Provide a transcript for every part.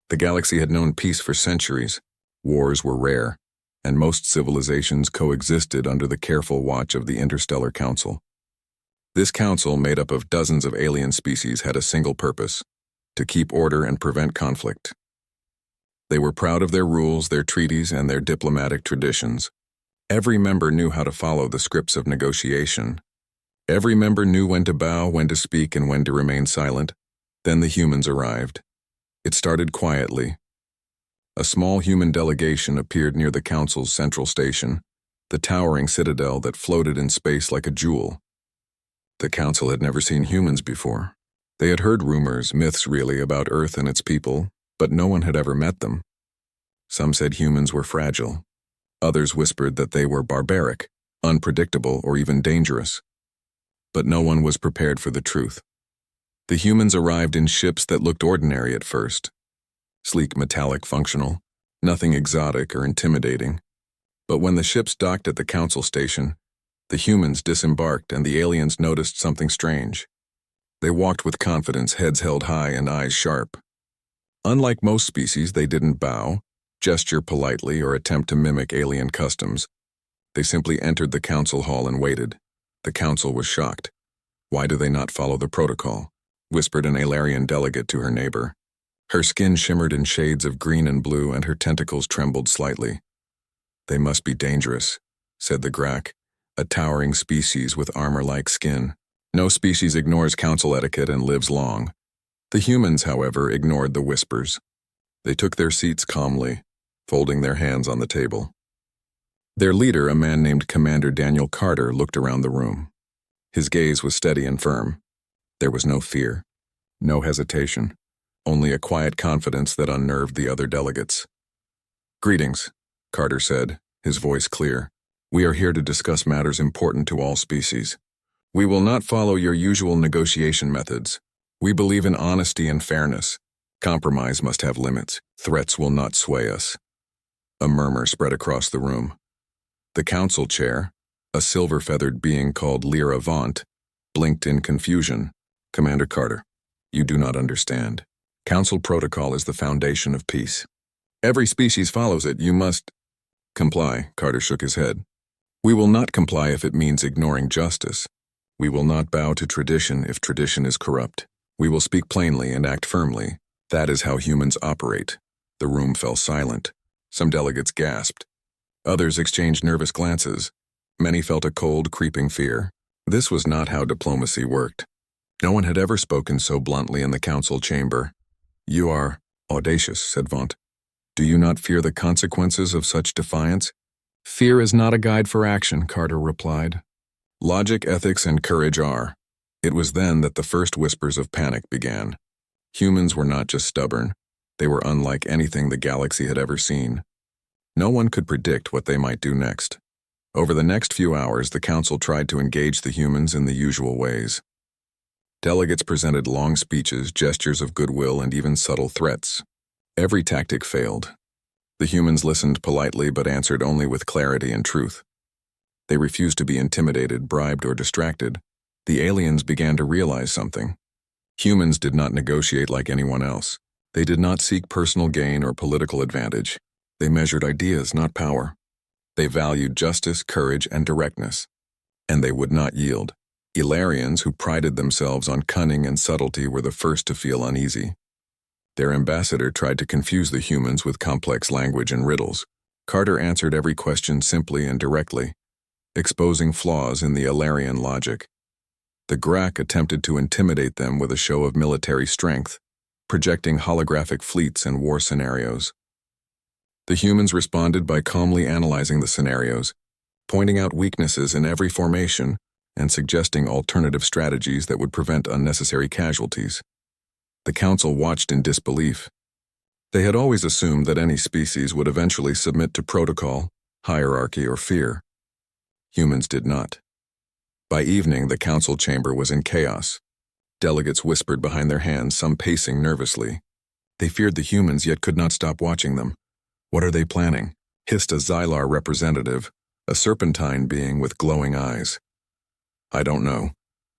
The galaxy had known peace for centuries. Wars were rare, and most civilizations coexisted under the careful watch of the Interstellar Council. This council, made up of dozens of alien species, had a single purpose: to keep order and prevent conflict. They were proud of their rules, their treaties, and their diplomatic traditions. Every member knew how to follow the scripts of negotiation. Every member knew when to bow, when to speak, and when to remain silent. Then the humans arrived. It started quietly. A small human delegation appeared near the council's central station, the towering citadel that floated in space like a jewel. The council had never seen humans before. They had heard rumors, myths really, about Earth and its people, but no one had ever met them. Some said humans were fragile. Others whispered that they were barbaric, unpredictable, or even dangerous. But no one was prepared for the truth. The humans arrived in ships that looked ordinary at first. Sleek, metallic, functional, nothing exotic or intimidating. But when the ships docked at the council station, the humans disembarked and the aliens noticed something strange. They walked with confidence, heads held high and eyes sharp. Unlike most species, they didn't bow, gesture politely, or attempt to mimic alien customs. They simply entered the council hall and waited. The council was shocked. "Why do they not follow the protocol?" whispered an Alarian delegate to her neighbor. Her skin shimmered in shades of green and blue, and her tentacles trembled slightly. "They must be dangerous," said the Grak, a towering species with armor-like skin. No species ignores council etiquette and lives long. The humans, however, ignored the whispers. They took their seats calmly, folding their hands on the table. Their leader, a man named Commander Daniel Carter, looked around the room. His gaze was steady and firm. There was no fear, no hesitation, only a quiet confidence that unnerved the other delegates. "Greetings," Carter said, his voice clear. "We are here to discuss matters important to all species. We will not follow your usual negotiation methods. We believe in honesty and fairness. Compromise must have limits. Threats will not sway us." A murmur spread across the room. The council chair, a silver-feathered being called Lyra Vaunt, blinked in confusion. "Commander Carter, you do not understand. Council protocol is the foundation of peace. Every species follows it. You must comply." Carter shook his head. "We will not comply if it means ignoring justice. We will not bow to tradition if tradition is corrupt. We will speak plainly and act firmly. That is how humans operate." The room fell silent. Some delegates gasped. Others exchanged nervous glances. Many felt a cold, creeping fear. This was not how diplomacy worked. No one had ever spoken so bluntly in the council chamber. "You are audacious," said Vaunt. "Do you not fear the consequences of such defiance?" "Fear is not a guide for action," Carter replied. "Logic, ethics, and courage are." It was then that the first whispers of panic began. Humans were not just stubborn. They were unlike anything the galaxy had ever seen. No one could predict what they might do next. Over the next few hours, the council tried to engage the humans in the usual ways. Delegates presented long speeches, gestures of goodwill, and even subtle threats. Every tactic failed. The humans listened politely but answered only with clarity and truth. They refused to be intimidated, bribed, or distracted. The aliens began to realize something. Humans did not negotiate like anyone else. They did not seek personal gain or political advantage. They measured ideas, not power. They valued justice, courage, and directness. And they would not yield. Ilarians, who prided themselves on cunning and subtlety, were the first to feel uneasy. Their ambassador tried to confuse the humans with complex language and riddles. Carter answered every question simply and directly, exposing flaws in the Ilarian logic. The Grak attempted to intimidate them with a show of military strength, projecting holographic fleets and war scenarios. The humans responded by calmly analyzing the scenarios, pointing out weaknesses in every formation, and suggesting alternative strategies that would prevent unnecessary casualties. The council watched in disbelief. They had always assumed that any species would eventually submit to protocol, hierarchy, or fear. Humans did not. By evening, the council chamber was in chaos. Delegates whispered behind their hands, some pacing nervously. They feared the humans, yet could not stop watching them. "What are they planning?" hissed a Xylar representative, a serpentine being with glowing eyes. "I don't know,"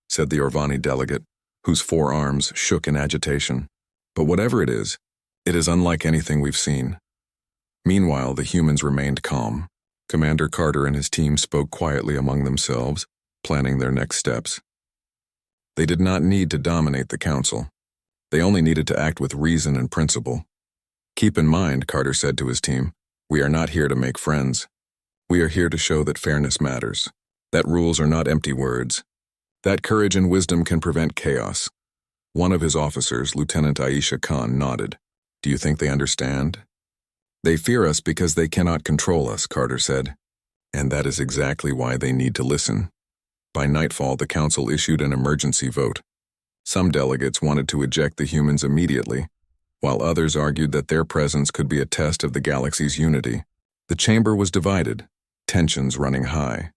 said the Orvani delegate, whose forearms shook in agitation. "But whatever it is It is unlike anything we've seen. Meanwhile, the humans remained calm. Commander Carter and his team spoke quietly among themselves, planning their next steps. They did not need to dominate the council. They only needed to act with reason and principle. Keep in mind, Carter said to his team, we are not here to make friends. We are here to show that fairness matters, that rules are not empty words, that courage and wisdom can prevent chaos. One of his officers, Lieutenant Aisha Khan, nodded. Do you think they understand? They fear us because they cannot control us, Carter said. And that is exactly why they need to listen. By nightfall, the council issued an emergency vote. Some delegates wanted to eject the humans immediately, while others argued that their presence could be a test of the galaxy's unity. The chamber was divided, tensions running high.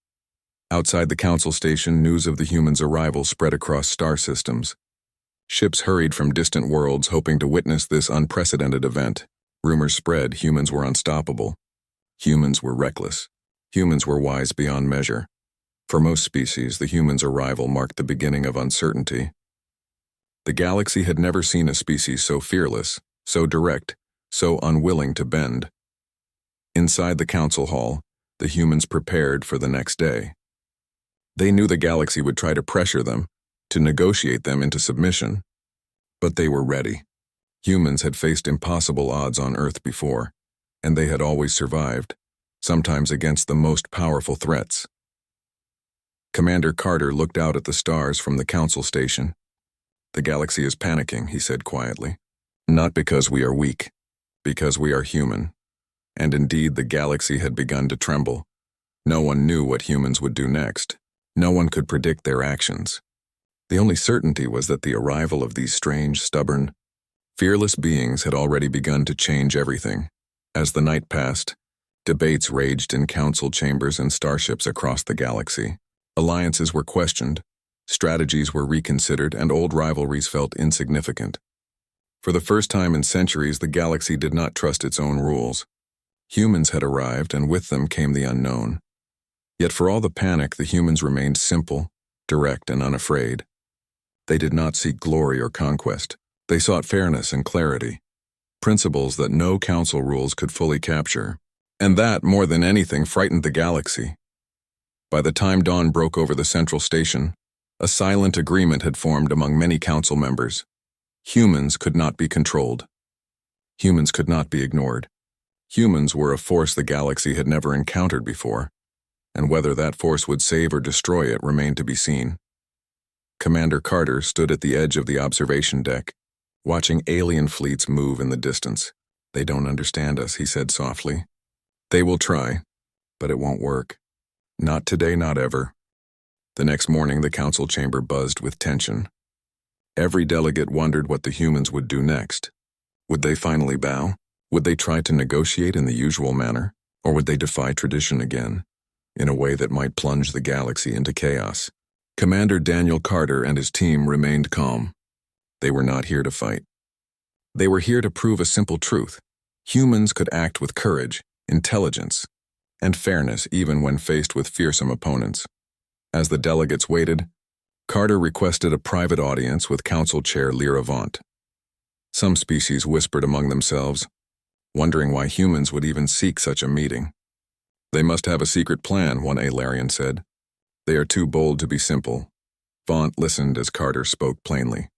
Outside the council station, news of the humans' arrival spread across star systems. Ships hurried from distant worlds hoping to witness this unprecedented event. Rumors spread humans were unstoppable. Humans were reckless. Humans were wise beyond measure. For most species, the humans' arrival marked the beginning of uncertainty. The galaxy had never seen a species so fearless, so direct, so unwilling to bend. Inside the council hall, the humans prepared for the next day. They knew the galaxy would try to pressure them, to negotiate them into submission. But they were ready. Humans had faced impossible odds on Earth before, and they had always survived, sometimes against the most powerful threats. Commander Carter looked out at the stars from the council station. The galaxy is panicking, he said quietly. Not because we are weak, because we are human. And indeed, the galaxy had begun to tremble. No one knew what humans would do next. No one could predict their actions. The only certainty was that the arrival of these strange, stubborn, fearless beings had already begun to change everything. As the night passed, debates raged in council chambers and starships across the galaxy. Alliances were questioned, strategies were reconsidered, and old rivalries felt insignificant. For the first time in centuries, the galaxy did not trust its own rules. Humans had arrived, and with them came the unknown. Yet for all the panic, the humans remained simple, direct, and unafraid. They did not seek glory or conquest. They sought fairness and clarity, principles that no council rules could fully capture. And that, more than anything, frightened the galaxy. By the time dawn broke over the central station, a silent agreement had formed among many council members. Humans could not be controlled. Humans could not be ignored. Humans were a force the galaxy had never encountered before, and whether that force would save or destroy it remained to be seen. Commander Carter stood at the edge of the observation deck, watching alien fleets move in the distance. They don't understand us, he said softly. They will try, but it won't work. Not today, not ever. The next morning, the council chamber buzzed with tension. Every delegate wondered what the humans would do next. Would they finally bow? Would they try to negotiate in the usual manner? Or would they defy tradition again, in a way that might plunge the galaxy into chaos? Commander Daniel Carter and his team remained calm. They were not here to fight. They were here to prove a simple truth. Humans could act with courage, intelligence, and fairness even when faced with fearsome opponents. As the delegates waited, Carter requested a private audience with Council Chair Lyra Vaunt. Some species whispered among themselves, wondering why humans would even seek such a meeting. They must have a secret plan, one Alarian said. They are too bold to be simple. Vaunt listened as Carter spoke plainly.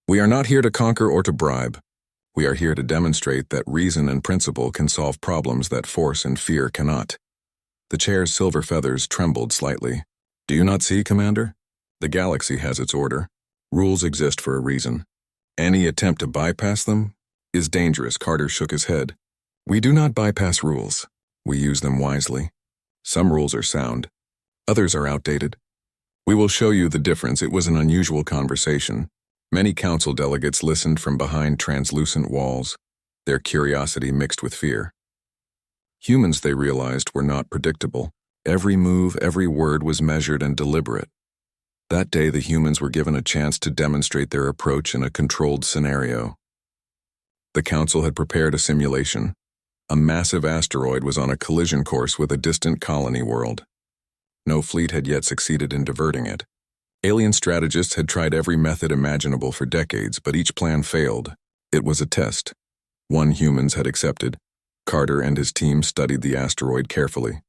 We are not here to conquer or to bribe. We are here to demonstrate that reason and principle can solve problems that force and fear cannot. The chair's silver feathers trembled slightly. Do you not see, Commander? The galaxy has its order. Rules exist for a reason. Any attempt to bypass them is dangerous. Carter shook his head. We do not bypass rules. We use them wisely. Some rules are sound. Others are outdated. We will show you the difference. It was an unusual conversation. Many council delegates listened from behind translucent walls, their curiosity mixed with fear. Humans, they realized, were not predictable. Every move, every word was measured and deliberate. That day, the humans were given a chance to demonstrate their approach in a controlled scenario. The council had prepared a simulation. A massive asteroid was on a collision course with a distant colony world. No fleet had yet succeeded in diverting it. Alien strategists had tried every method imaginable for decades, but each plan failed. It was a test. One humans had accepted. Carter and his team studied the asteroid carefully.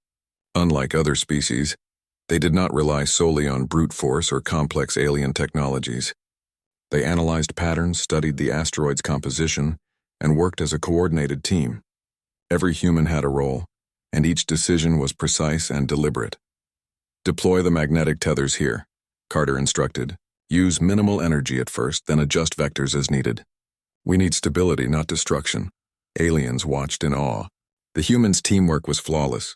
Unlike other species, they did not rely solely on brute force or complex alien technologies. They analyzed patterns, studied the asteroid's composition, and worked as a coordinated team. Every human had a role, and each decision was precise and deliberate. Deploy the magnetic tethers here, Carter instructed. Use minimal energy at first, then adjust vectors as needed. We need stability, not destruction. Aliens watched in awe. The humans' teamwork was flawless.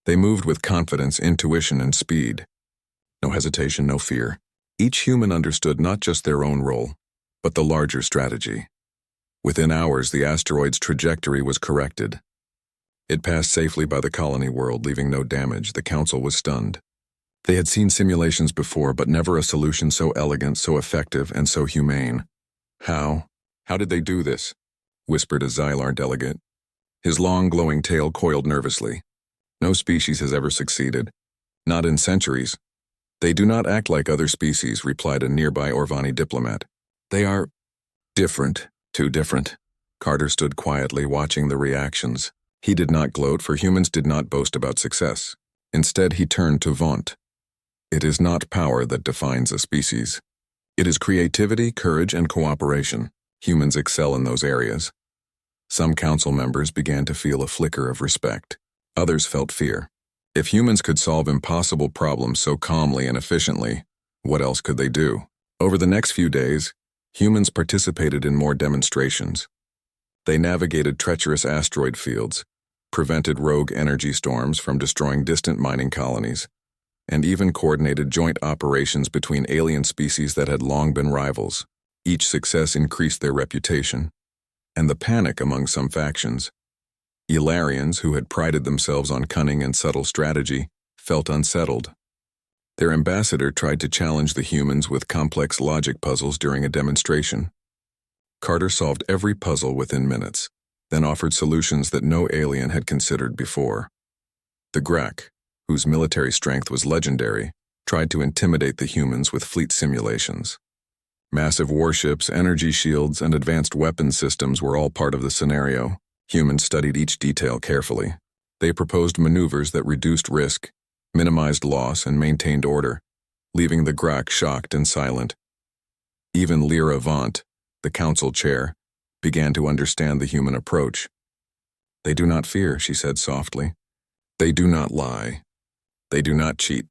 They moved with confidence, intuition, and speed. No hesitation, no fear. Each human understood not just their own role, but the larger strategy. Within hours, the asteroid's trajectory was corrected. It passed safely by the colony world, leaving no damage. The council was stunned. They had seen simulations before, but never a solution so elegant, so effective, and so humane. How? How did they do this? Whispered a Xylar delegate. His long, glowing tail coiled nervously. No species has ever succeeded. Not in centuries. They do not act like other species, replied a nearby Orvani diplomat. They are different, too different. Carter stood quietly, watching the reactions. He did not gloat, for humans did not boast about success. Instead, he turned to vaunt. It is not power that defines a species. It is creativity, courage, and cooperation. Humans excel in those areas. Some council members began to feel a flicker of respect. Others felt fear. If humans could solve impossible problems so calmly and efficiently, what else could they do? Over the next few days, humans participated in more demonstrations. They navigated treacherous asteroid fields, prevented rogue energy storms from destroying distant mining colonies, and even coordinated joint operations between alien species that had long been rivals. Each success increased their reputation, and the panic among some factions. Ilarians, who had prided themselves on cunning and subtle strategy, felt unsettled. Their ambassador tried to challenge the humans with complex logic puzzles during a demonstration. Carter solved every puzzle within minutes, then offered solutions that no alien had considered before. The Grek, whose military strength was legendary, tried to intimidate the humans with fleet simulations. Massive warships, energy shields, and advanced weapon systems were all part of the scenario. Humans studied each detail carefully. They proposed maneuvers that reduced risk, minimized loss, and maintained order, leaving the Grek shocked and silent. Even Lyra Vaunt, the council chair, began to understand the human approach. They do not fear, she said softly. They do not lie. They do not cheat.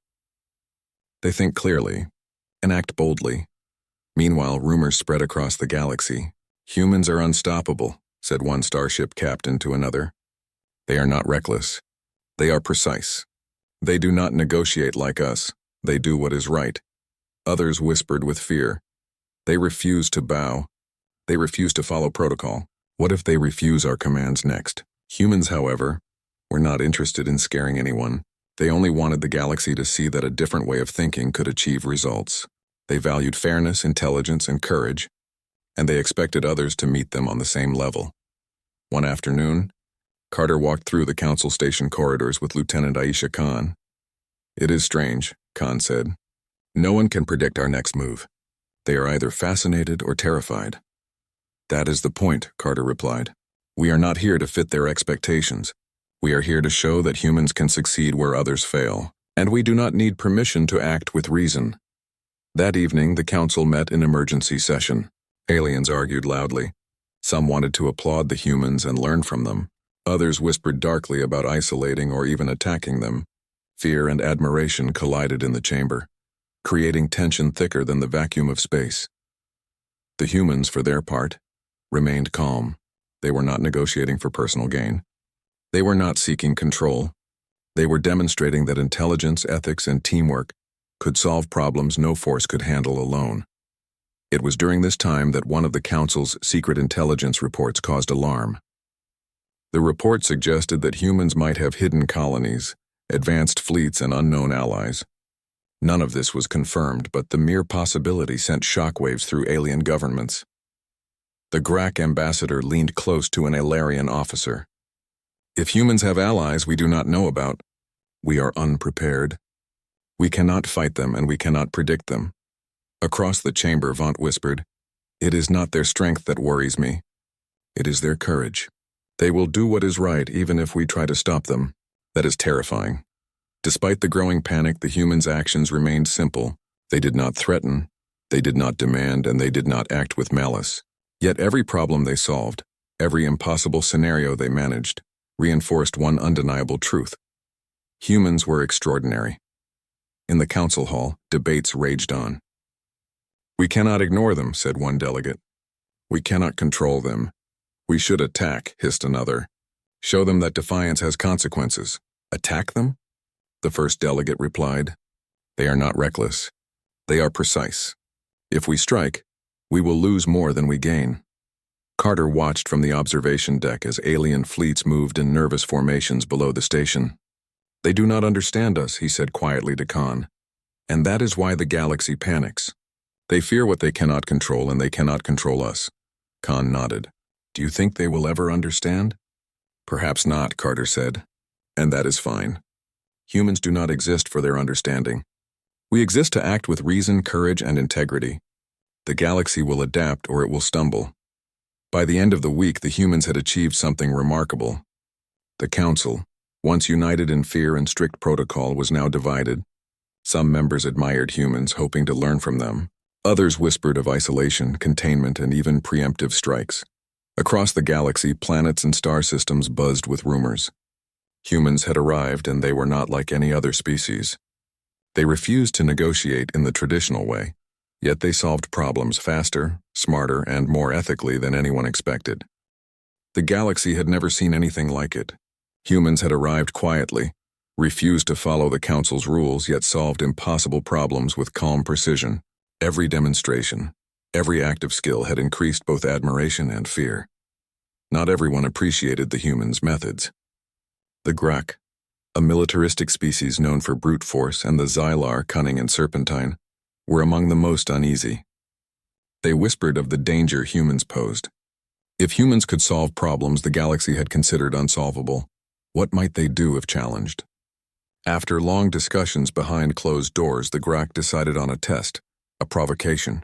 They think clearly and act boldly. Meanwhile, rumors spread across the galaxy. Humans are unstoppable, said one starship captain to another. They are not reckless. They are precise. They do not negotiate like us. They do what is right. Others whispered with fear. They refuse to bow. They refuse to follow protocol. What if they refuse our commands next? Humans, however, were not interested in scaring anyone. They only wanted the galaxy to see that a different way of thinking could achieve results. They valued fairness, intelligence, and courage, and they expected others to meet them on the same level. One afternoon, Carter walked through the council station corridors with Lieutenant Aisha Khan. It is strange, Khan said. No one can predict our next move. They are either fascinated or terrified. That is the point, Carter replied. We are not here to fit their expectations. We are here to show that humans can succeed where others fail, and we do not need permission to act with reason. That evening, the council met in emergency session. Aliens argued loudly. Some wanted to applaud the humans and learn from them. Others whispered darkly about isolating or even attacking them. Fear and admiration collided in the chamber, creating tension thicker than the vacuum of space. The humans, for their part, remained calm. They were not negotiating for personal gain. They were not seeking control. They were demonstrating that intelligence, ethics, and teamwork could solve problems no force could handle alone. It was during this time that one of the Council's secret intelligence reports caused alarm. The report suggested that humans might have hidden colonies, advanced fleets, and unknown allies. None of this was confirmed, but the mere possibility sent shockwaves through alien governments. The Grek ambassador leaned close to an Ilarian officer. If humans have allies we do not know about, we are unprepared. We cannot fight them and we cannot predict them. Across the chamber, Vaunt whispered, It is not their strength that worries me. It is their courage. They will do what is right even if we try to stop them. That is terrifying. Despite the growing panic, the humans' actions remained simple. They did not threaten, they did not demand, and they did not act with malice. Yet every problem they solved, every impossible scenario they managed, reinforced one undeniable truth. Humans were extraordinary. In the council hall, debates raged on. "We cannot ignore them," said one delegate. "We cannot control them. We should attack," hissed another. "Show them that defiance has consequences." "Attack them?" The first delegate replied. "They are not reckless. They are precise. If we strike, we will lose more than we gain." Carter watched from the observation deck as alien fleets moved in nervous formations below the station. "They do not understand us," he said quietly to Khan. "And that is why the galaxy panics. They fear what they cannot control, and they cannot control us." Khan nodded. "Do you think they will ever understand?" "Perhaps not," Carter said. "And that is fine. Humans do not exist for their understanding. We exist to act with reason, courage, and integrity. The galaxy will adapt or it will stumble." By the end of the week, the humans had achieved something remarkable. The council, once united in fear and strict protocol, was now divided. Some members admired humans, hoping to learn from them. Others whispered of isolation, containment, and even preemptive strikes. Across the galaxy, planets and star systems buzzed with rumors. Humans had arrived, and they were not like any other species. They refused to negotiate in the traditional way, yet they solved problems faster, smarter, and more ethically than anyone expected. The galaxy had never seen anything like it. Humans had arrived quietly, refused to follow the council's rules, yet solved impossible problems with calm precision. Every demonstration, every act of skill had increased both admiration and fear. Not everyone appreciated the humans' methods. The Grak, a militaristic species known for brute force, and the Xylar, cunning and serpentine, were among the most uneasy. They whispered of the danger humans posed. If humans could solve problems the galaxy had considered unsolvable, what might they do if challenged? After long discussions behind closed doors, the Grak decided on a test, a provocation.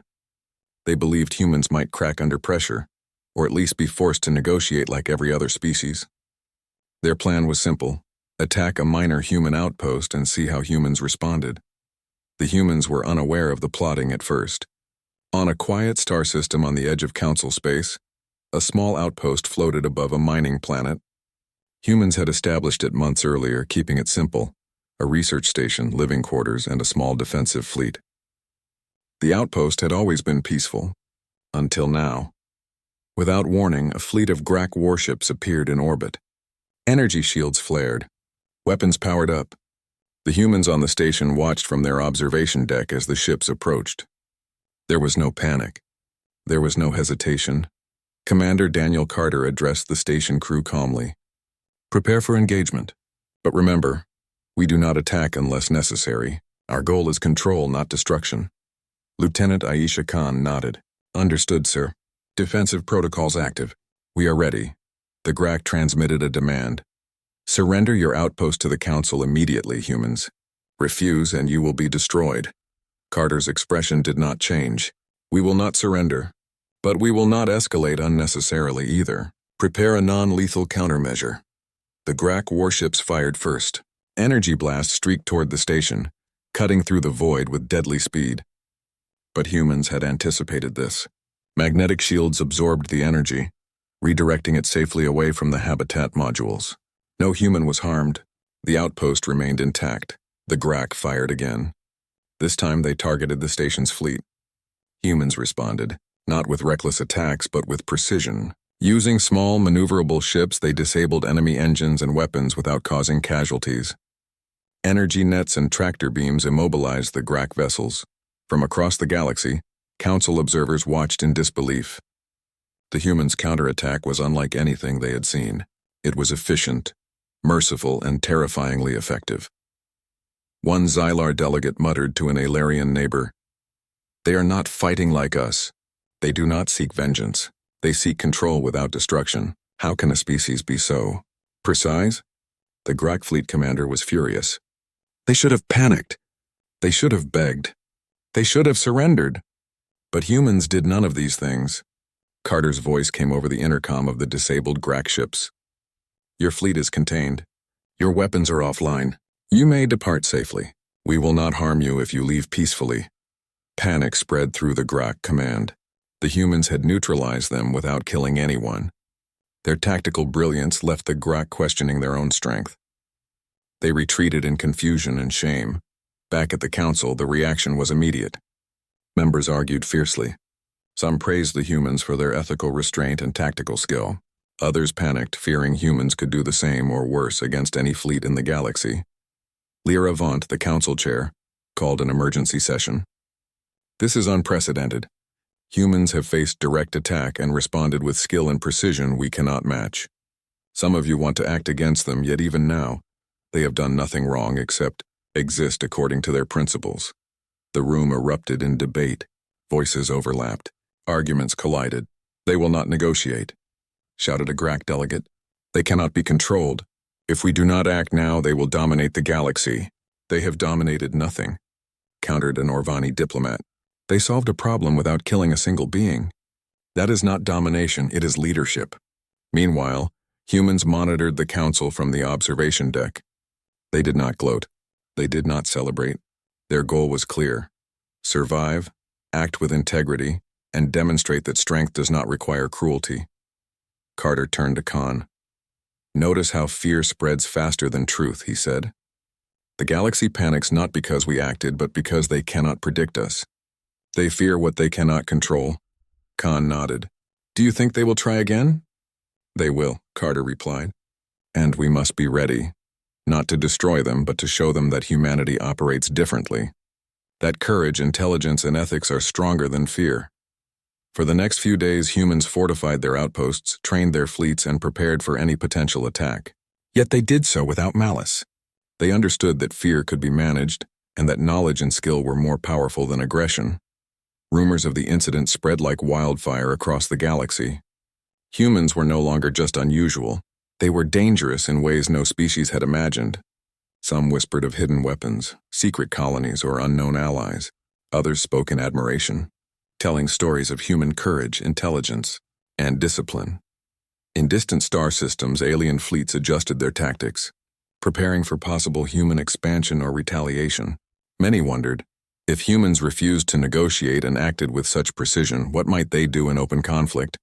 They believed humans might crack under pressure, or at least be forced to negotiate like every other species. Their plan was simple: attack a minor human outpost and see how humans responded. The humans were unaware of the plotting at first. On a quiet star system on the edge of council space, a small outpost floated above a mining planet. Humans had established it months earlier, keeping it simple: a research station, living quarters, and a small defensive fleet. The outpost had always been peaceful, until now. Without warning, a fleet of Grak warships appeared in orbit. Energy shields flared. Weapons powered up. The humans on the station watched from their observation deck as the ships approached. There was no panic. There was no hesitation. Commander Daniel Carter addressed the station crew calmly. "Prepare for engagement. But remember, we do not attack unless necessary. Our goal is control, not destruction." Lieutenant Aisha Khan nodded. "Understood, sir. Defensive protocols active. We are ready." The Grak transmitted a demand. "Surrender your outpost to the council immediately, humans. Refuse and you will be destroyed." Carter's expression did not change. "We will not surrender. But we will not escalate unnecessarily either. Prepare a non-lethal countermeasure." The Grak warships fired first. Energy blasts streaked toward the station, cutting through the void with deadly speed. But humans had anticipated this. Magnetic shields absorbed the energy, redirecting it safely away from the habitat modules. No human was harmed. The outpost remained intact. The Grak fired again. This time they targeted the station's fleet. Humans responded, not with reckless attacks but with precision. Using small, maneuverable ships, they disabled enemy engines and weapons without causing casualties. Energy nets and tractor beams immobilized the Grak vessels. From across the galaxy, council observers watched in disbelief. The humans' counterattack was unlike anything they had seen. It was efficient, merciful, and terrifyingly effective. One Xylar delegate muttered to an Alarian neighbor, "They are not fighting like us. They do not seek vengeance. They seek control without destruction. How can a species be so precise?" The Grak fleet commander was furious. "They should have panicked. They should have begged. They should have surrendered." But humans did none of these things. Carter's voice came over the intercom of the disabled Grak ships. Your fleet is contained. Your weapons are offline. You may depart safely. We will not harm you if you leave peacefully. Panic spread through the Grak command. The humans had neutralized them without killing anyone. Their tactical brilliance left the Grak questioning their own strength. They retreated in confusion and shame. Back at the council, the reaction was immediate. Members argued fiercely. Some praised the humans for their ethical restraint and tactical skill. Others panicked, fearing humans could do the same or worse against any fleet in the galaxy. Lyra Vaunt, the council chair, called an emergency session. This is unprecedented. Humans have faced direct attack and responded with skill and precision we cannot match. Some of you want to act against them, yet even now, they have done nothing wrong except exist according to their principles. The room erupted in debate. Voices overlapped. Arguments collided. They will not negotiate, shouted a Grak delegate. They cannot be controlled. If we do not act now, they will dominate the galaxy. They have dominated nothing, countered an Orvani diplomat. They solved a problem without killing a single being. That is not domination, it is leadership. Meanwhile, humans monitored the council from the observation deck. They did not gloat. They did not celebrate. Their goal was clear. Survive, act with integrity, and demonstrate that strength does not require cruelty. Carter turned to Khan. Notice how fear spreads faster than truth, he said. The galaxy panics not because we acted, but because they cannot predict us. They fear what they cannot control. Khan nodded. Do you think they will try again? They will, Carter replied. And we must be ready. Not to destroy them, but to show them that humanity operates differently. That courage, intelligence, and ethics are stronger than fear. For the next few days, humans fortified their outposts, trained their fleets, and prepared for any potential attack. Yet they did so without malice. They understood that fear could be managed, and that knowledge and skill were more powerful than aggression. Rumors of the incident spread like wildfire across the galaxy. Humans were no longer just unusual. They were dangerous in ways no species had imagined. Some whispered of hidden weapons, secret colonies, or unknown allies. Others spoke in admiration, telling stories of human courage, intelligence, and discipline. In distant star systems, alien fleets adjusted their tactics, preparing for possible human expansion or retaliation. Many wondered, if humans refused to negotiate and acted with such precision, what might they do in open conflict?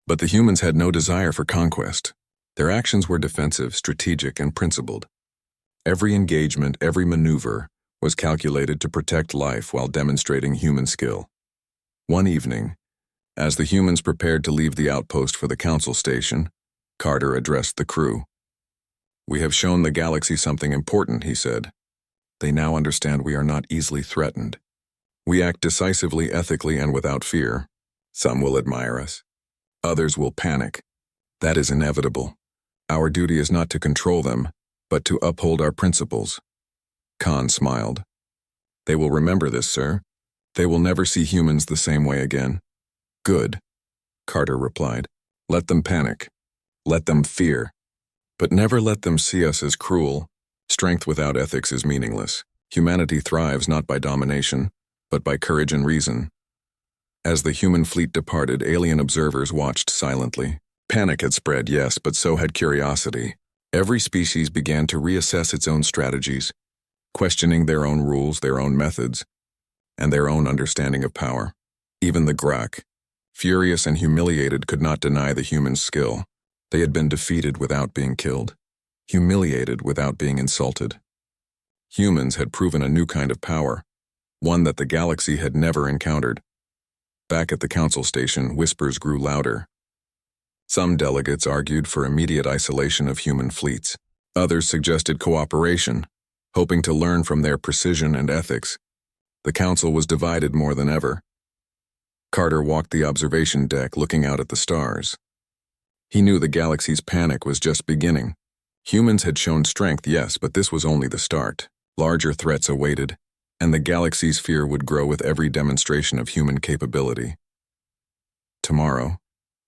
But the humans had no desire for conquest. Their actions were defensive, strategic, and principled. Every engagement, every maneuver, was calculated to protect life while demonstrating human skill. One evening, as the humans prepared to leave the outpost for the council station, Carter addressed the crew. We have shown the galaxy something important, he said. They now understand we are not easily threatened. We act decisively, ethically, and without fear. Some will admire us. Others will panic. That is inevitable. Our duty is not to control them, but to uphold our principles. Khan smiled. They will remember this, sir. They will never see humans the same way again. Good, Carter replied. Let them panic. Let them fear. But never let them see us as cruel. Strength without ethics is meaningless. Humanity thrives not by domination, but by courage and reason. As the human fleet departed, alien observers watched silently. Panic had spread, yes, but so had curiosity. Every species began to reassess its own strategies, questioning their own rules, their own methods, and their own understanding of power. Even the Grak, furious and humiliated, could not deny the humans' skill. They had been defeated without being killed, humiliated without being insulted. Humans had proven a new kind of power, one that the galaxy had never encountered. Back at the council station, whispers grew louder. Some delegates argued for immediate isolation of human fleets. Others suggested cooperation, hoping to learn from their precision and ethics. The council was divided more than ever. Carter walked the observation deck, looking out at the stars. He knew the galaxy's panic was just beginning. Humans had shown strength, yes, but this was only the start. Larger threats awaited, and the galaxy's fear would grow with every demonstration of human capability. Tomorrow,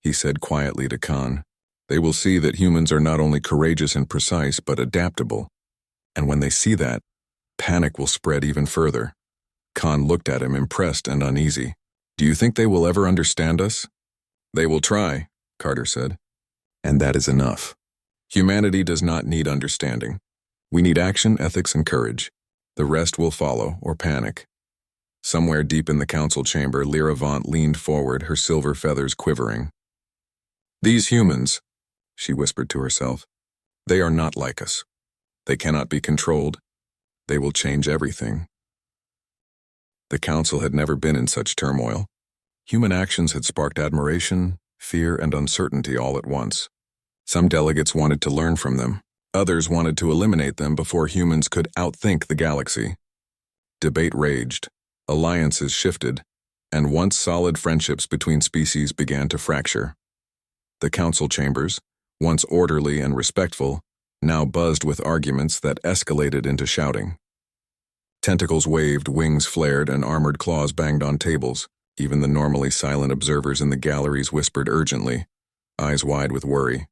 he said quietly to Khan, they will see that humans are not only courageous and precise, but adaptable. And when they see that, panic will spread even further. Khan looked at him, impressed and uneasy. Do you think they will ever understand us? They will try, Carter said. And that is enough. Humanity does not need understanding. We need action, ethics, and courage. The rest will follow, or panic. Somewhere deep in the council chamber, Lyravant leaned forward, her silver feathers quivering. These humans, she whispered to herself, they are not like us. They cannot be controlled. They will change everything. The council had never been in such turmoil. Human actions had sparked admiration, fear, and uncertainty all at once. Some delegates wanted to learn from them. Others wanted to eliminate them before humans could outthink the galaxy. Debate raged, alliances shifted, and once solid friendships between species began to fracture. The council chambers, once orderly and respectful, now buzzed with arguments that escalated into shouting. Tentacles waved, wings flared, and armored claws banged on tables. Even the normally silent observers in the galleries whispered urgently, eyes wide with worry.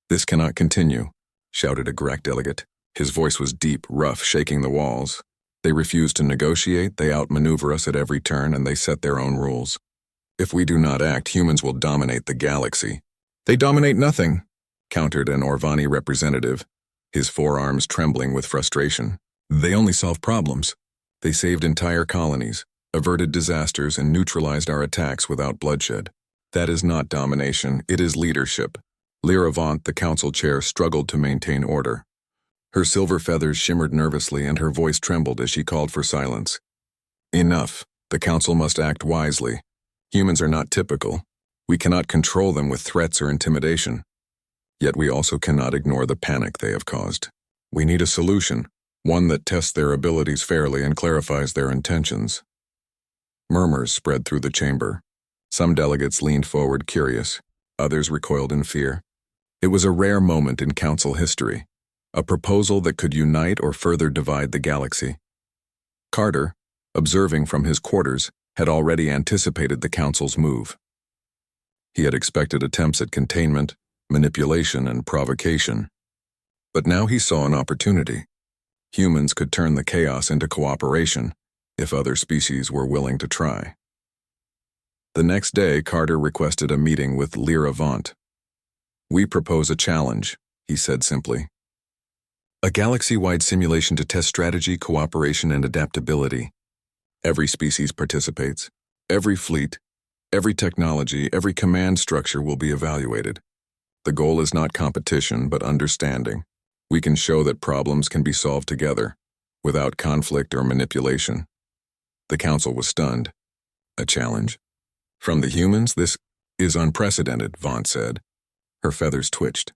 "This cannot continue," shouted a Grek delegate. His voice was deep, rough, shaking the walls. "They refuse to negotiate, they outmaneuver us at every turn, and they set their own rules. If we do not act, humans will dominate the galaxy." "They dominate nothing," countered an Orvani representative, his forearms trembling with frustration. "They only solve problems. They saved entire colonies, averted disasters, and neutralized our attacks without bloodshed. That is not domination, it is leadership." Lyravant, the council chair, struggled to maintain order. Her silver feathers shimmered nervously and her voice trembled as she called for silence. "Enough. The council must act wisely. Humans are not typical. We cannot control them with threats or intimidation. Yet we also cannot ignore the panic they have caused. We need a solution, one that tests their abilities fairly and clarifies their intentions." Murmurs spread through the chamber. Some delegates leaned forward curious, others recoiled in fear. It was a rare moment in council history, a proposal that could unite or further divide the galaxy. Carter, observing from his quarters, had already anticipated the council's move. He had expected attempts at containment, manipulation, and provocation. But now he saw an opportunity. Humans could turn the chaos into cooperation, if other species were willing to try. The next day, Carter requested a meeting with Lyravant. "We propose a challenge," he said simply. "A galaxy-wide simulation to test strategy, cooperation, and adaptability. Every species participates. Every fleet, every technology, every command structure will be evaluated. The goal is not competition, but understanding. We can show that problems can be solved together, without conflict or manipulation." The council was stunned. A challenge? From the humans, this is unprecedented, Vaunt said. Her feathers twitched.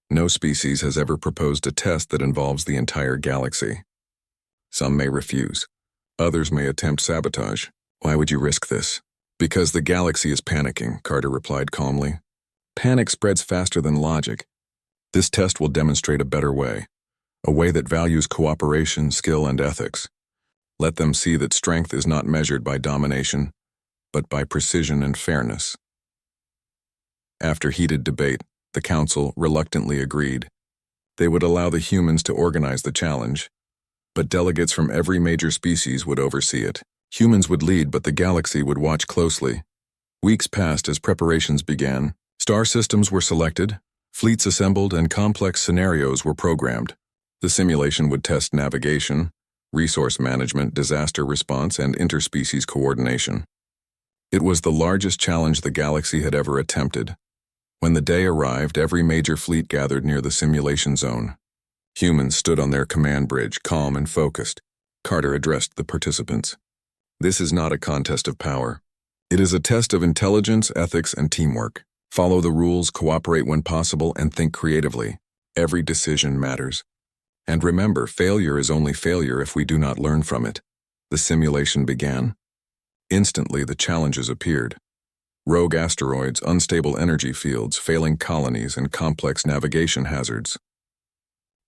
No species has ever proposed a test that involves the entire galaxy. Some may refuse. Others may attempt sabotage. "Why would you risk this?" "Because the galaxy is panicking," Carter replied calmly. "Panic spreads faster than logic. This test will demonstrate a better way, a way that values cooperation, skill, and ethics. Let them see that strength is not measured by domination, but by precision and fairness." After heated debate, the council reluctantly agreed. They would allow the humans to organize the challenge, but delegates from every major species would oversee it. Humans would lead, but the galaxy would watch closely. Weeks passed as preparations began. Star systems were selected, fleets assembled, and complex scenarios were programmed. The simulation would test navigation, resource management, disaster response, and interspecies coordination. It was the largest challenge the galaxy had ever attempted. When the day arrived, every major fleet gathered near the simulation zone. Humans stood on their command bridge, calm and focused. Carter addressed the participants. "This is not a contest of power. It is a test of intelligence, ethics, and teamwork. Follow the rules, cooperate when possible, and think creatively. Every decision matters. And remember, failure is only failure if we do not learn from it." The simulation began. Instantly, the challenges appeared. Rogue asteroids, unstable energy fields, failing colonies, and complex navigation hazards.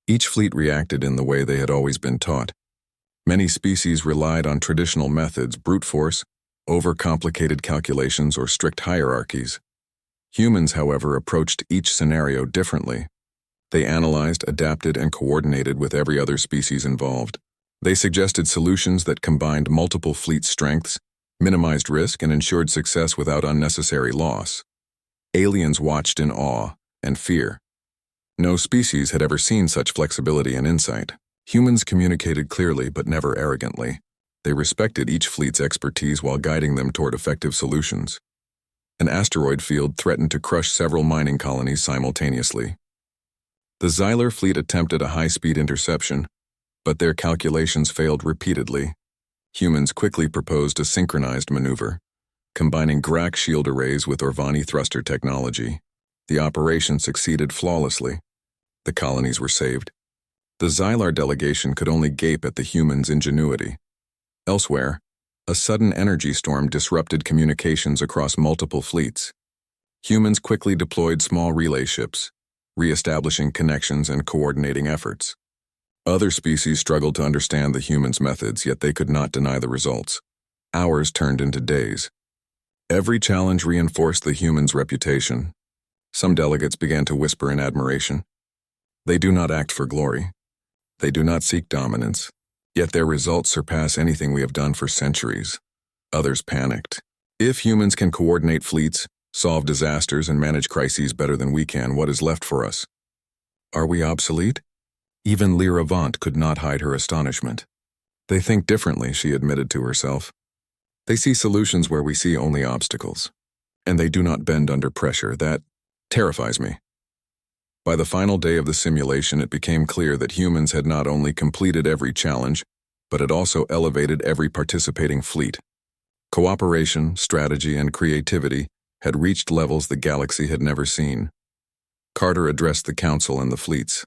Each fleet reacted in the way they had always been taught. Many species relied on traditional methods, brute force, overcomplicated calculations, or strict hierarchies. Humans, however, approached each scenario differently. They analyzed, adapted, and coordinated with every other species involved. They suggested solutions that combined multiple fleet strengths, minimized risk, and ensured success without unnecessary loss. Aliens watched in awe and fear. No species had ever seen such flexibility and insight. Humans communicated clearly but never arrogantly. They respected each fleet's expertise while guiding them toward effective solutions. An asteroid field threatened to crush several mining colonies simultaneously. The Xylar fleet attempted a high-speed interception, but their calculations failed repeatedly. Humans quickly proposed a synchronized maneuver, combining Grak shield arrays with Orvani thruster technology. The operation succeeded flawlessly. The colonies were saved. The Xylar delegation could only gape at the humans' ingenuity. Elsewhere, a sudden energy storm disrupted communications across multiple fleets. Humans quickly deployed small relay ships, re-establishing connections and coordinating efforts. Other species struggled to understand the humans' methods, yet they could not deny the results. Hours turned into days. Every challenge reinforced the humans' reputation. Some delegates began to whisper in admiration. They do not act for glory. They do not seek dominance. Yet their results surpass anything we have done for centuries. Others panicked. If humans can coordinate fleets, solve disasters, and manage crises better than we can, what is left for us? Are we obsolete? Even Lyra Vaunt could not hide her astonishment. They think differently, she admitted to herself. They see solutions where we see only obstacles. And they do not bend under pressure. That terrifies me. By the final day of the simulation, it became clear that humans had not only completed every challenge, but had also elevated every participating fleet. Cooperation, strategy, and creativity had reached levels the galaxy had never seen. Carter addressed the council and the fleets.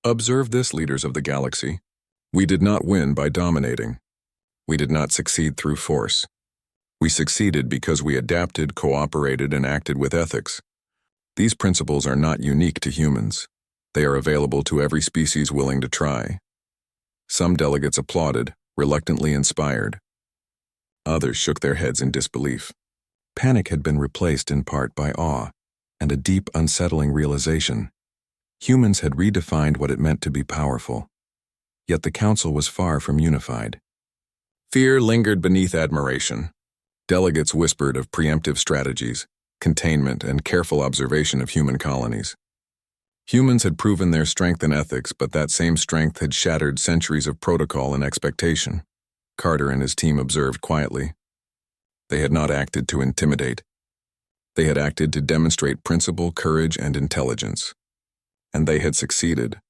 Observe this, leaders of the galaxy. We did not win by dominating. We did not succeed through force. We succeeded because we adapted, cooperated, and acted with ethics. These principles are not unique to humans. They are available to every species willing to try. Some delegates applauded, reluctantly inspired. Others shook their heads in disbelief. Panic had been replaced in part by awe and a deep, unsettling realization. Humans had redefined what it meant to be powerful. Yet the council was far from unified. Fear lingered beneath admiration. Delegates whispered of preemptive strategies, containment, and careful observation of human colonies. Humans had proven their strength in ethics, but that same strength had shattered centuries of protocol and expectation. Carter and his team observed quietly. They had not acted to intimidate. They had acted to demonstrate principle, courage, and intelligence. And they had succeeded.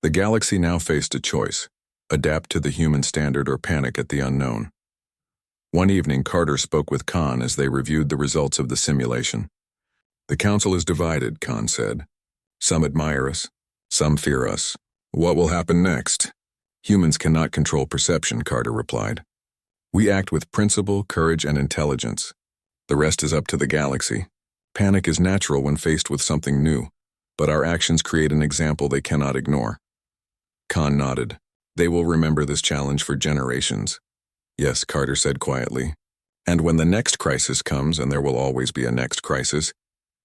The galaxy now faced a choice: adapt to the human standard or panic at the unknown. One evening, Carter spoke with Khan as they reviewed the results of the simulation. The council is divided, Khan said. Some admire us, some fear us. What will happen next? Humans cannot control perception, Carter replied. We act with principle, courage, and intelligence. The rest is up to the galaxy. Panic is natural when faced with something new, but our actions create an example they cannot ignore. Khan nodded. They will remember this challenge for generations. Yes, Carter said quietly. And when the next crisis comes, and there will always be a next crisis,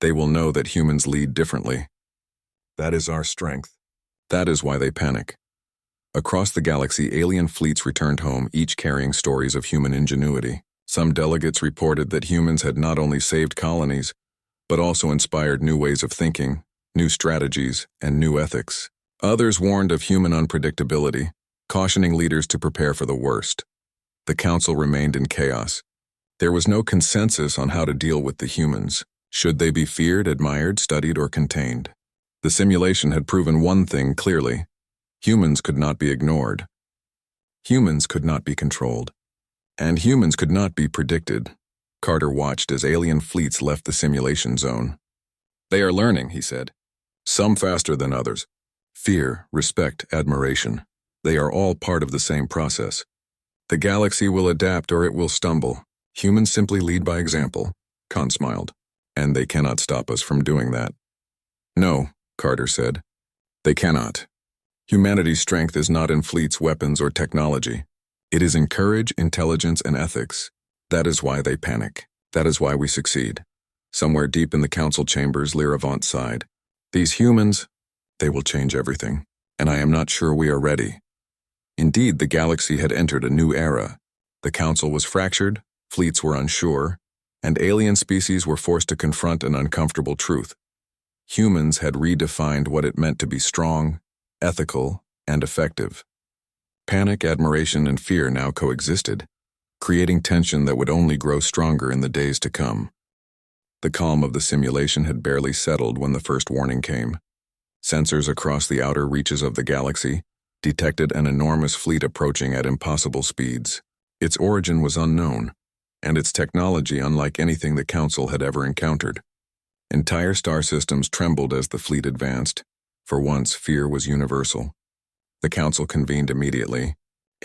they will know that humans lead differently. That is our strength. That is why they panic. Across the galaxy, alien fleets returned home, each carrying stories of human ingenuity. Some delegates reported that humans had not only saved colonies, but also inspired new ways of thinking, new strategies, and new ethics. Others warned of human unpredictability, cautioning leaders to prepare for the worst. The council remained in chaos. There was no consensus on how to deal with the humans. Should they be feared, admired, studied, or contained? The simulation had proven one thing clearly. Humans could not be ignored. Humans could not be controlled. And humans could not be predicted. Carter watched as alien fleets left the simulation zone. They are learning, he said. Some faster than others. Fear, respect, admiration. They are all part of the same process. The galaxy will adapt or it will stumble. Humans simply lead by example, Khan smiled. And they cannot stop us from doing that. No, Carter said. They cannot. Humanity's strength is not in fleets, weapons, or technology. It is in courage, intelligence, and ethics. That is why they panic. That is why we succeed. Somewhere deep in the council chambers, Lyra Vaunt sighed. These humans, they will change everything. And I am not sure we are ready. Indeed, the galaxy had entered a new era. The council was fractured, fleets were unsure, and alien species were forced to confront an uncomfortable truth. Humans had redefined what it meant to be strong, ethical, and effective. Panic, admiration, and fear now coexisted, creating tension that would only grow stronger in the days to come. The calm of the simulation had barely settled when the first warning came. Sensors across the outer reaches of the galaxy detected an enormous fleet approaching at impossible speeds. Its origin was unknown, and its technology unlike anything the Council had ever encountered. Entire star systems trembled as the fleet advanced. For once, fear was universal. The Council convened immediately.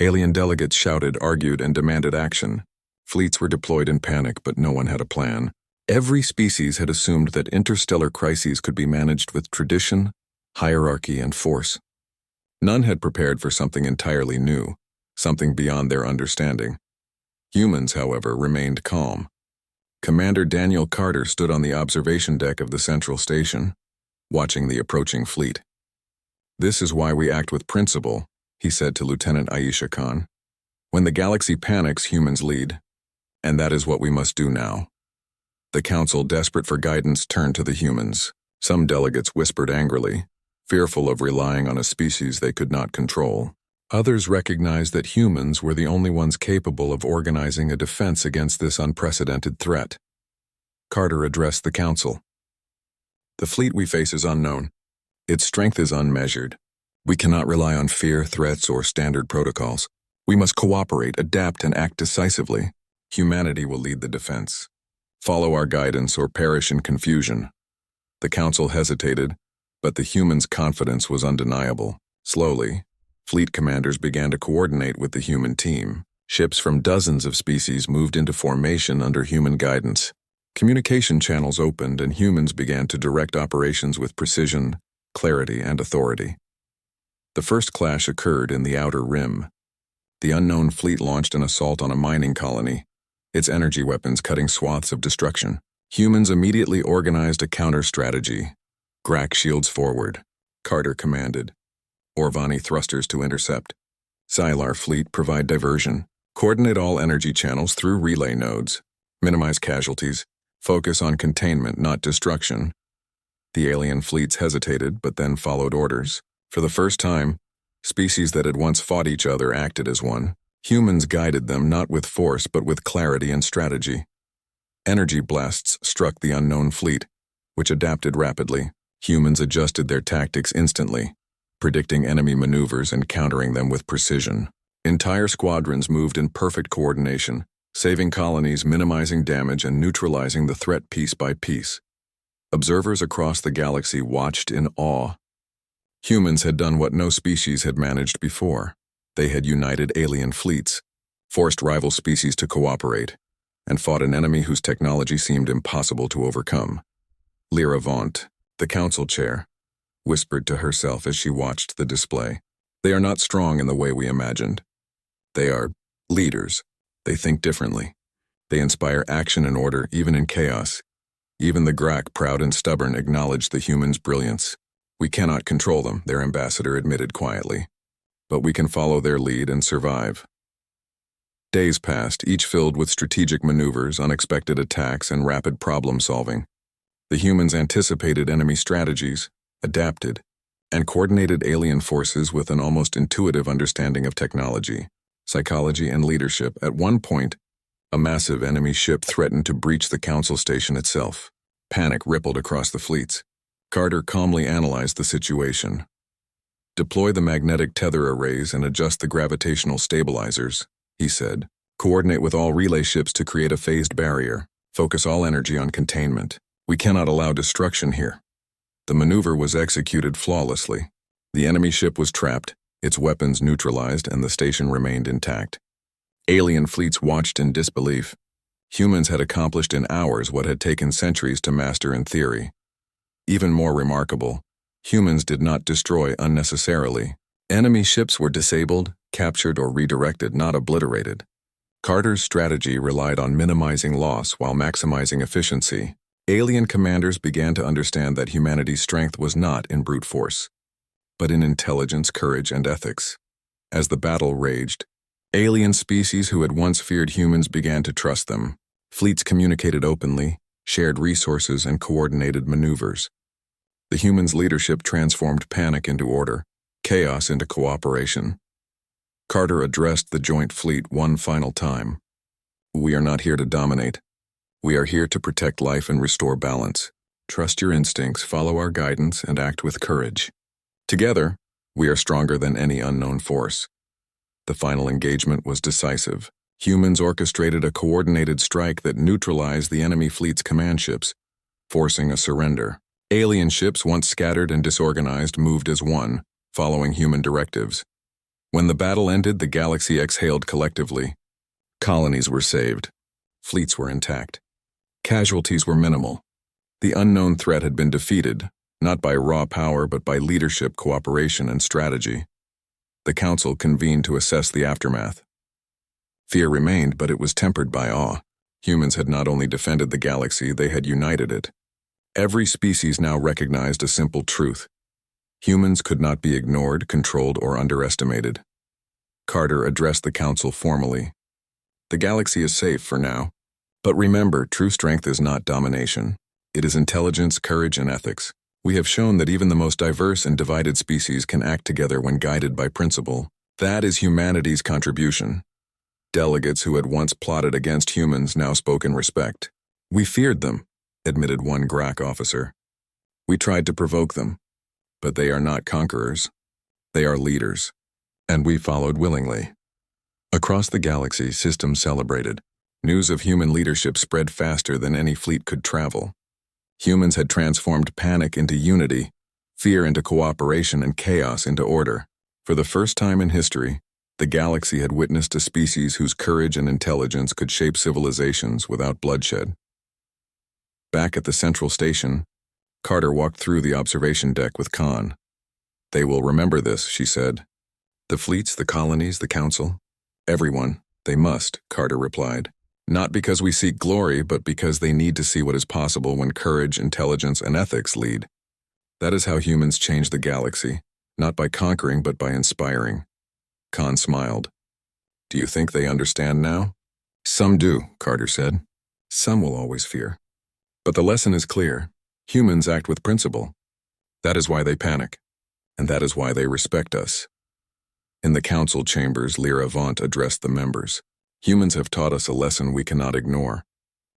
Alien delegates shouted, argued, and demanded action. Fleets were deployed in panic, but no one had a plan. Every species had assumed that interstellar crises could be managed with tradition, hierarchy, and force. None had prepared for something entirely new, something beyond their understanding. Humans, however, remained calm. Commander Daniel Carter stood on the observation deck of the central station, watching the approaching fleet. "This is why we act with principle," he said to Lieutenant Aisha Khan. "When the galaxy panics, humans lead. And that is what we must do now." The Council, desperate for guidance, turned to the humans. Some delegates whispered angrily, fearful of relying on a species they could not control. Others recognized that humans were the only ones capable of organizing a defense against this unprecedented threat. Carter addressed the Council. "The fleet we face is unknown. Its strength is unmeasured. We cannot rely on fear, threats, or standard protocols. We must cooperate, adapt, and act decisively. Humanity will lead the defense. Follow our guidance or perish in confusion." The Council hesitated, but the humans' confidence was undeniable. Slowly, fleet commanders began to coordinate with the human team. Ships from dozens of species moved into formation under human guidance. Communication channels opened and humans began to direct operations with precision, clarity, and authority. The first clash occurred in the outer rim. The unknown fleet launched an assault on a mining colony, its energy weapons cutting swaths of destruction. Humans immediately organized a counter-strategy. "Grak shields forward," Carter commanded. "Orvani thrusters to intercept. Xylar fleet provide diversion. Coordinate all energy channels through relay nodes. Minimize casualties. Focus on containment, not destruction." The alien fleets hesitated, but then followed orders. For the first time, species that had once fought each other acted as one. Humans guided them not with force, but with clarity and strategy. Energy blasts struck the unknown fleet, which adapted rapidly. Humans adjusted their tactics instantly, predicting enemy maneuvers and countering them with precision. Entire squadrons moved in perfect coordination, saving colonies, minimizing damage, and neutralizing the threat piece by piece. Observers across the galaxy watched in awe. Humans had done what no species had managed before. They had united alien fleets, forced rival species to cooperate, and fought an enemy whose technology seemed impossible to overcome. Lyra Vaunt, the Council chair, whispered to herself as she watched the display. "They are not strong in the way we imagined. They are leaders. They think differently. They inspire action and order, even in chaos." Even the Grak, proud and stubborn, acknowledged the humans' brilliance. "We cannot control them," their ambassador admitted quietly. "But we can follow their lead and survive." Days passed, each filled with strategic maneuvers, unexpected attacks, and rapid problem-solving. The humans anticipated enemy strategies, adapted, and coordinated alien forces with an almost intuitive understanding of technology, psychology, and leadership. At one point, a massive enemy ship threatened to breach the Council station itself. Panic rippled across the fleets. Carter calmly analyzed the situation. "Deploy the magnetic tether arrays and adjust the gravitational stabilizers," he said. "Coordinate with all relay ships to create a phased barrier. Focus all energy on containment. We cannot allow destruction here." The maneuver was executed flawlessly. The enemy ship was trapped, its weapons neutralized, and the station remained intact. Alien fleets watched in disbelief. Humans had accomplished in hours what had taken centuries to master in theory. Even more remarkable, humans did not destroy unnecessarily. Enemy ships were disabled, captured, or redirected, not obliterated. Carter's strategy relied on minimizing loss while maximizing efficiency. Alien commanders began to understand that humanity's strength was not in brute force, but in intelligence, courage, and ethics. As the battle raged, alien species who had once feared humans began to trust them. Fleets communicated openly, shared resources, and coordinated maneuvers. The humans' leadership transformed panic into order, chaos into cooperation. Carter addressed the joint fleet one final time. "We are not here to dominate. We are here to protect life and restore balance. Trust your instincts, follow our guidance, and act with courage. Together, we are stronger than any unknown force." The final engagement was decisive. Humans orchestrated a coordinated strike that neutralized the enemy fleet's command ships, forcing a surrender. Alien ships, once scattered and disorganized, moved as one, following human directives. When the battle ended, the galaxy exhaled collectively. Colonies were saved. Fleets were intact. Casualties were minimal. The unknown threat had been defeated, not by raw power but by leadership, cooperation, and strategy. The Council convened to assess the aftermath. Fear remained, but it was tempered by awe. Humans had not only defended the galaxy, they had united it. Every species now recognized a simple truth. Humans could not be ignored, controlled, or underestimated. Carter addressed the Council formally. "The galaxy is safe for now. But remember, true strength is not domination. It is intelligence, courage, and ethics. We have shown that even the most diverse and divided species can act together when guided by principle. That is humanity's contribution." Delegates who had once plotted against humans now spoke in respect. "We feared them," admitted one GRAC officer. "We tried to provoke them. But they are not conquerors. They are leaders. And we followed willingly." Across the galaxy, systems celebrated. News of human leadership spread faster than any fleet could travel. Humans had transformed panic into unity, fear into cooperation, and chaos into order. For the first time in history, the galaxy had witnessed a species whose courage and intelligence could shape civilizations without bloodshed. Back at the central station, Carter walked through the observation deck with Khan. "They will remember this," she said. "The fleets, the colonies, the council. Everyone, they must," Carter replied. "Not because we seek glory, but because they need to see what is possible when courage, intelligence, and ethics lead. That is how humans change the galaxy, not by conquering but by inspiring." Khan smiled. "Do you think they understand now?" "Some do," Carter said. "Some will always fear. But the lesson is clear. Humans act with principle. That is why they panic. And that is why they respect us." In the council chambers, Lyra Vaunt addressed the members. "Humans have taught us a lesson we cannot ignore.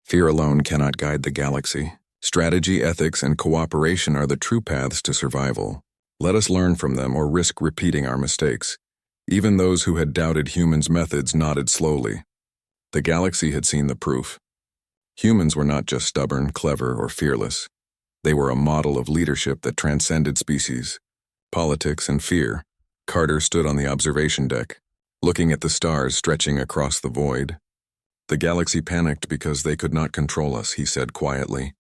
Fear alone cannot guide the galaxy. Strategy, ethics, and cooperation are the true paths to survival. Let us learn from them or risk repeating our mistakes." Even those who had doubted humans' methods nodded slowly. The galaxy had seen the proof. Humans were not just stubborn, clever, or fearless. They were a model of leadership that transcended species, politics, and fear. Carter stood on the observation deck, looking at the stars stretching across the void. "The galaxy panicked because they could not control us," he said quietly.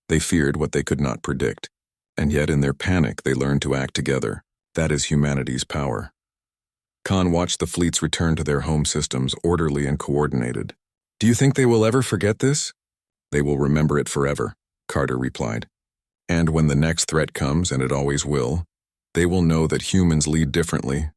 "They feared what they could not predict, and yet in their panic they learned to act together. That is humanity's power." Khan watched the fleets return to their home systems, orderly and coordinated. "Do you think they will ever forget this?" "They will remember it forever," Carter replied. "And when the next threat comes, and it always will, they will know that humans lead differently.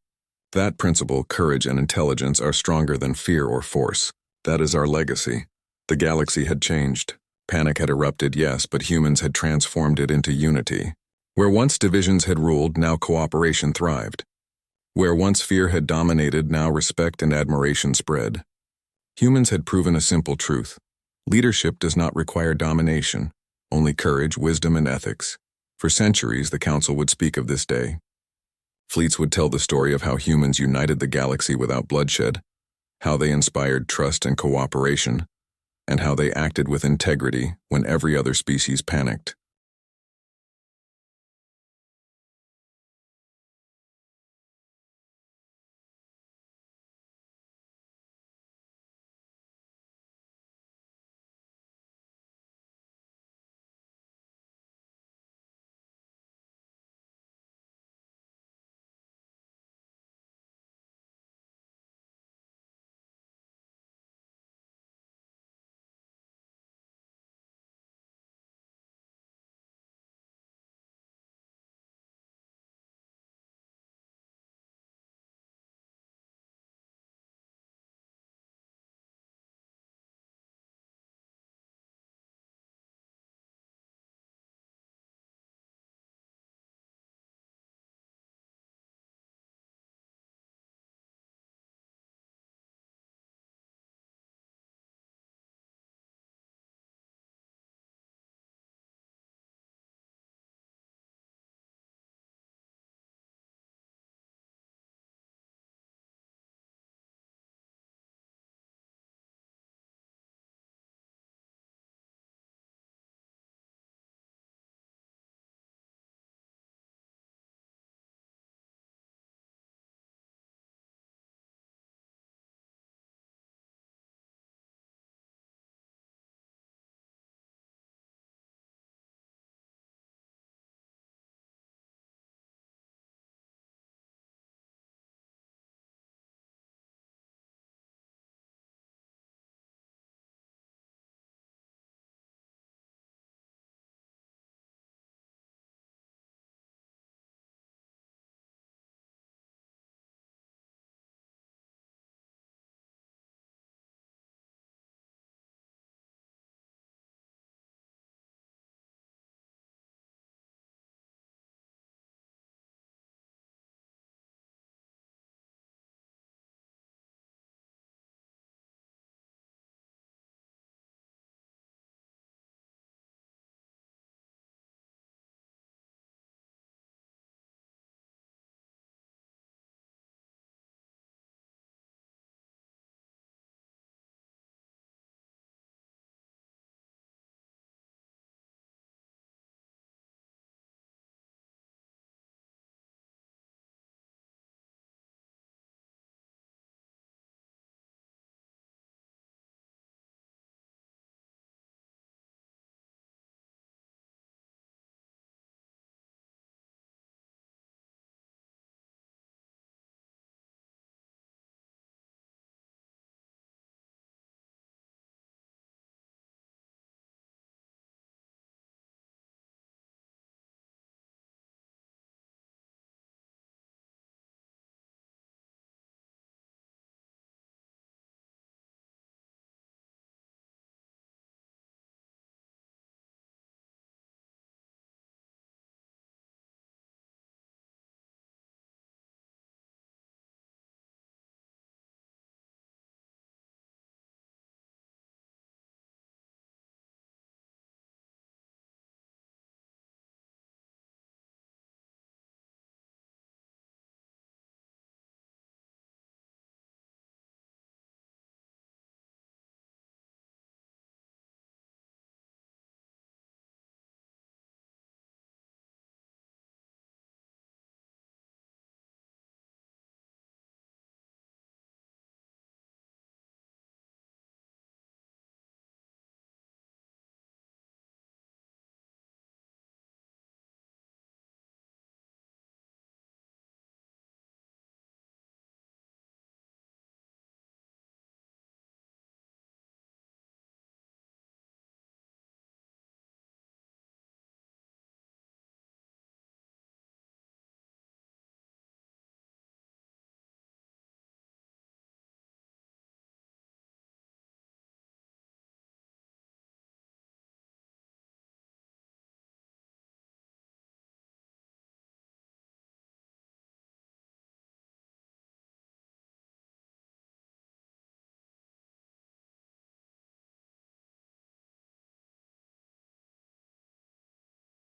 That principle, courage, and intelligence are stronger than fear or force. That is our legacy." The galaxy had changed. Panic had erupted, yes, but humans had transformed it into unity. Where once divisions had ruled, now cooperation thrived. Where once fear had dominated, now respect and admiration spread. Humans had proven a simple truth. Leadership does not require domination, only courage, wisdom, and ethics. For centuries, the Council would speak of this day. Fleets would tell the story of how humans united the galaxy without bloodshed, how they inspired trust and cooperation, and how they acted with integrity when every other species panicked.